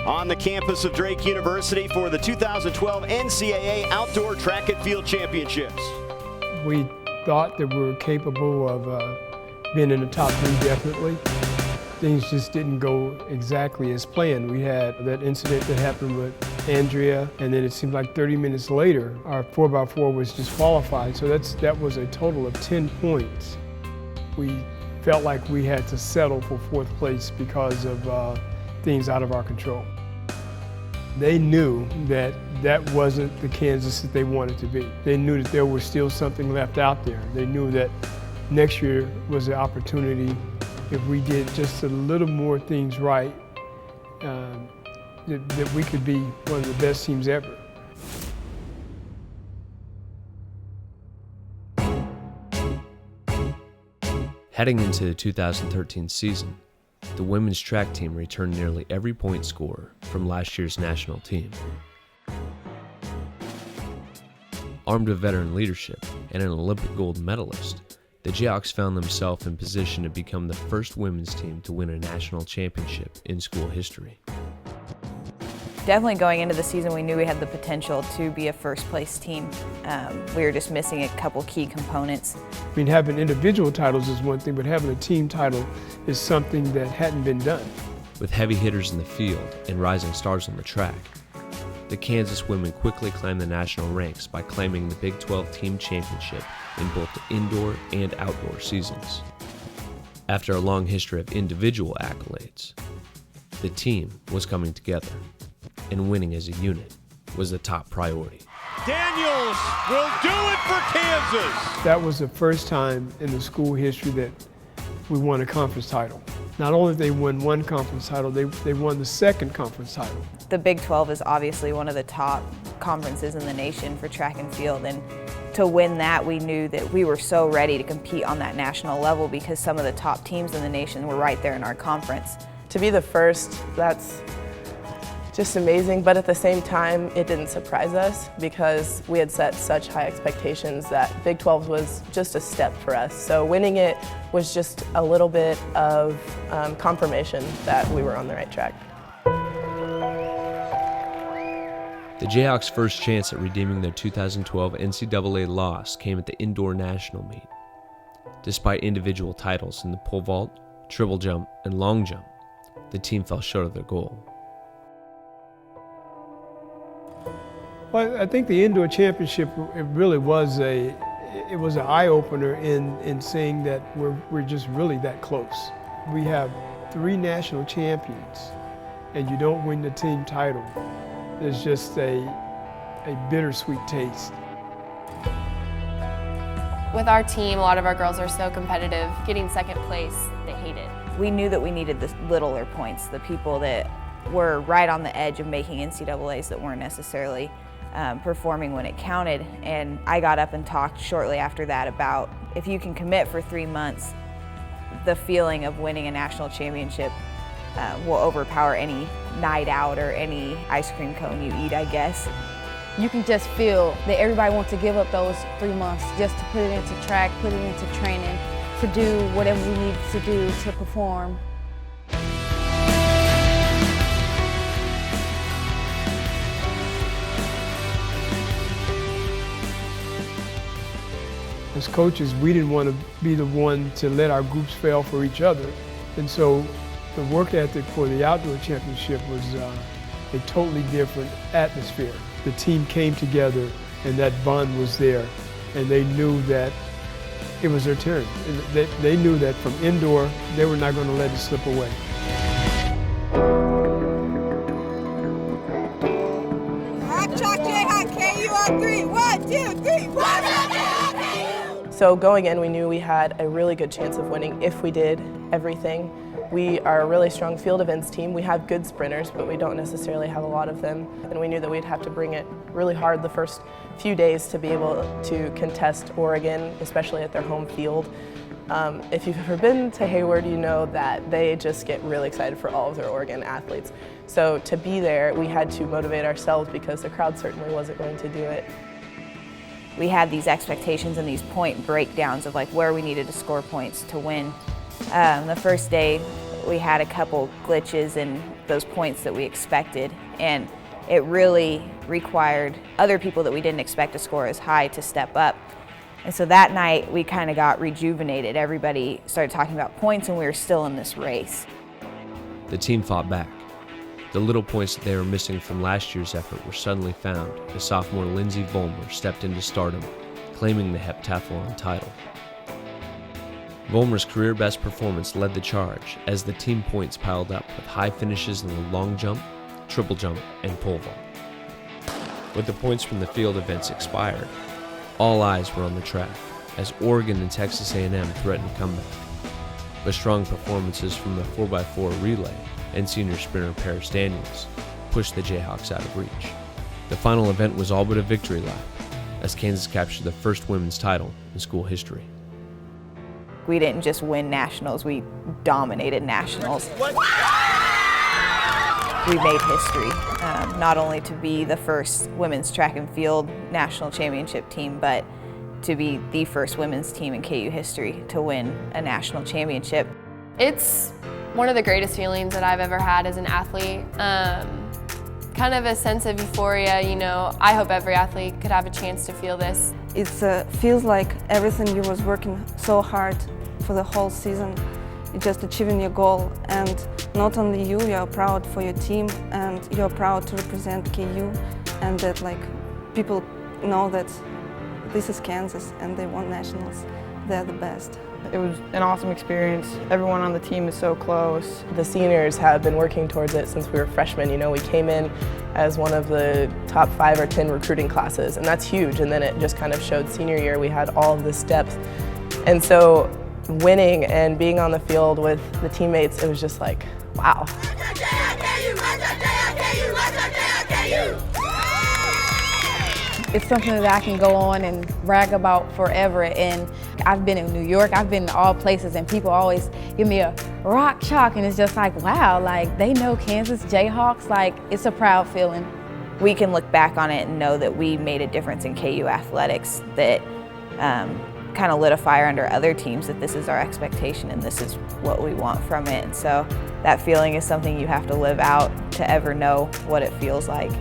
on the campus of Drake University for the 2012 NCAA Outdoor Track and Field Championships. We thought that we were capable of being in the top 3 definitely. Things just didn't go exactly as planned. We had that incident that happened with Andrea, and then it seemed like 30 minutes later, our 4x4 was disqualified. So that was a total of 10 points. We felt like we had to settle for 4th place because of things out of our control. They knew that that wasn't the Kansas that they wanted to be. They knew that there was still something left out there. They knew that next year was the opportunity, if we did just a little more things right, that we could be one of the best teams ever. Heading into the 2013 season, the women's track team returned nearly every point scorer from last year's national team. Armed with veteran leadership and an Olympic gold medalist, the Jayhawks found themselves in position to become the first women's team to win a national championship in school history. Definitely going into the season, we knew we had the potential to be a first-place team. We were just missing a couple key components. I mean, having individual titles is one thing, but having a team title is something that hadn't been done. With heavy hitters in the field and rising stars on the track, the Kansas women quickly climbed the national ranks by claiming the Big 12 team championship in both the indoor and outdoor seasons. After a long history of individual accolades, the team was coming together, and winning as a unit was the top priority. Daniels will do it for Kansas! That was the first time in the school history that we won a conference title. Not only did they win one conference title, they won the 2nd conference title. The Big 12 is obviously one of the top conferences in the nation for track and field, and to win that, we knew that we were so ready to compete on that national level because some of the top teams in the nation were right there in our conference. To be the first, that's just amazing, but at the same time, it didn't surprise us because we had set such high expectations that Big 12 was just a step for us. So winning it was just a little bit of confirmation that we were on the right track. The Jayhawks' first chance at redeeming their 2012 NCAA loss came at the indoor national meet. Despite individual titles in the pole vault, triple jump, and long jump, the team fell short of their goal. Well, I think the indoor championship, it really was an eye-opener in seeing that we're just really that close. We have 3 national champions, and you don't win the team title. There's just a bittersweet taste. With our team, a lot of our girls are so competitive. Getting 2nd place, they hate it. We knew that we needed the littler points, the people that were right on the edge of making NCAAs that weren't necessarily performing when it counted. And I got up and talked shortly after that about if you can commit for 3 months, the feeling of winning a national championship will overpower any night out or any ice cream cone you eat, I guess. You can just feel that everybody wants to give up those 3 months just to put it into track, put it into training, to do whatever we need to do to perform. As coaches, we didn't want to be the one to let our groups fail for each other. And so the work ethic for the outdoor championship was a totally different atmosphere. The team came together and that bond was there, and they knew that it was their turn. And they knew that from indoor, they were not going to let it slip away. Rock chalk Jayhawks, KU on 3. 1, 2, 3. 1, 2, 3. So going in, we knew we had a really good chance of winning if we did everything. We are a really strong field events team. We have good sprinters, but we don't necessarily have a lot of them. And we knew that we'd have to bring it really hard the first few days to be able to contest Oregon, especially at their home field. If you've ever been to Hayward, you know that they just get really excited for all of their Oregon athletes. So to be there, we had to motivate ourselves because the crowd certainly wasn't going to do it. We had these expectations and these point breakdowns of like where we needed to score points to win. The first day we had a couple glitches and those points that we expected, and it really required other people that we didn't expect to score as high to step up. And so that night we kind of got rejuvenated. Everybody started talking about points and we were still in this race. The team fought back. The little points that they were missing from last year's effort were suddenly found as sophomore Lindsey Vollmer stepped into stardom, claiming the heptathlon title. Vollmer's career-best performance led the charge as the team points piled up with high finishes in the long jump, triple jump, and pole vault. With the points from the field events expired, all eyes were on the track as Oregon and Texas A&M threatened comeback. But strong performances from the 4x4 relay and senior sprinter Paris Daniels pushed the Jayhawks out of reach. The final event was all but a victory lap as Kansas captured the first women's title in school history. We didn't just win nationals, we dominated nationals. We made history, not only to be the first women's track and field national championship team, but to be the first women's team in KU history to win a national championship. It's one of the greatest feelings that I've ever had as an athlete. Kind of a sense of euphoria, you know. I hope every athlete could have a chance to feel this. It feels like everything you was working so hard for the whole season, just achieving your goal, and not only you're proud for your team and you're proud to represent KU, and that like people know that this is Kansas and they won nationals. They're the best. It was an awesome experience. Everyone on the team is so close. The seniors have been working towards it since we were freshmen. You know, we came in as one of the top 5 or 10 recruiting classes, and that's huge. And then it just kind of showed senior year we had all of this depth. And so winning and being on the field with the teammates, it was just like, wow. It's something that I can go on and brag about forever. And I've been in New York, I've been in all places, and people always give me a rock chalk, and it's just like, wow, like they know Kansas Jayhawks, like it's a proud feeling. We can look back on it and know that we made a difference in KU athletics that kind of lit a fire under other teams, that this is our expectation and this is what we want from it. And so that feeling is something you have to live out to ever know what it feels like.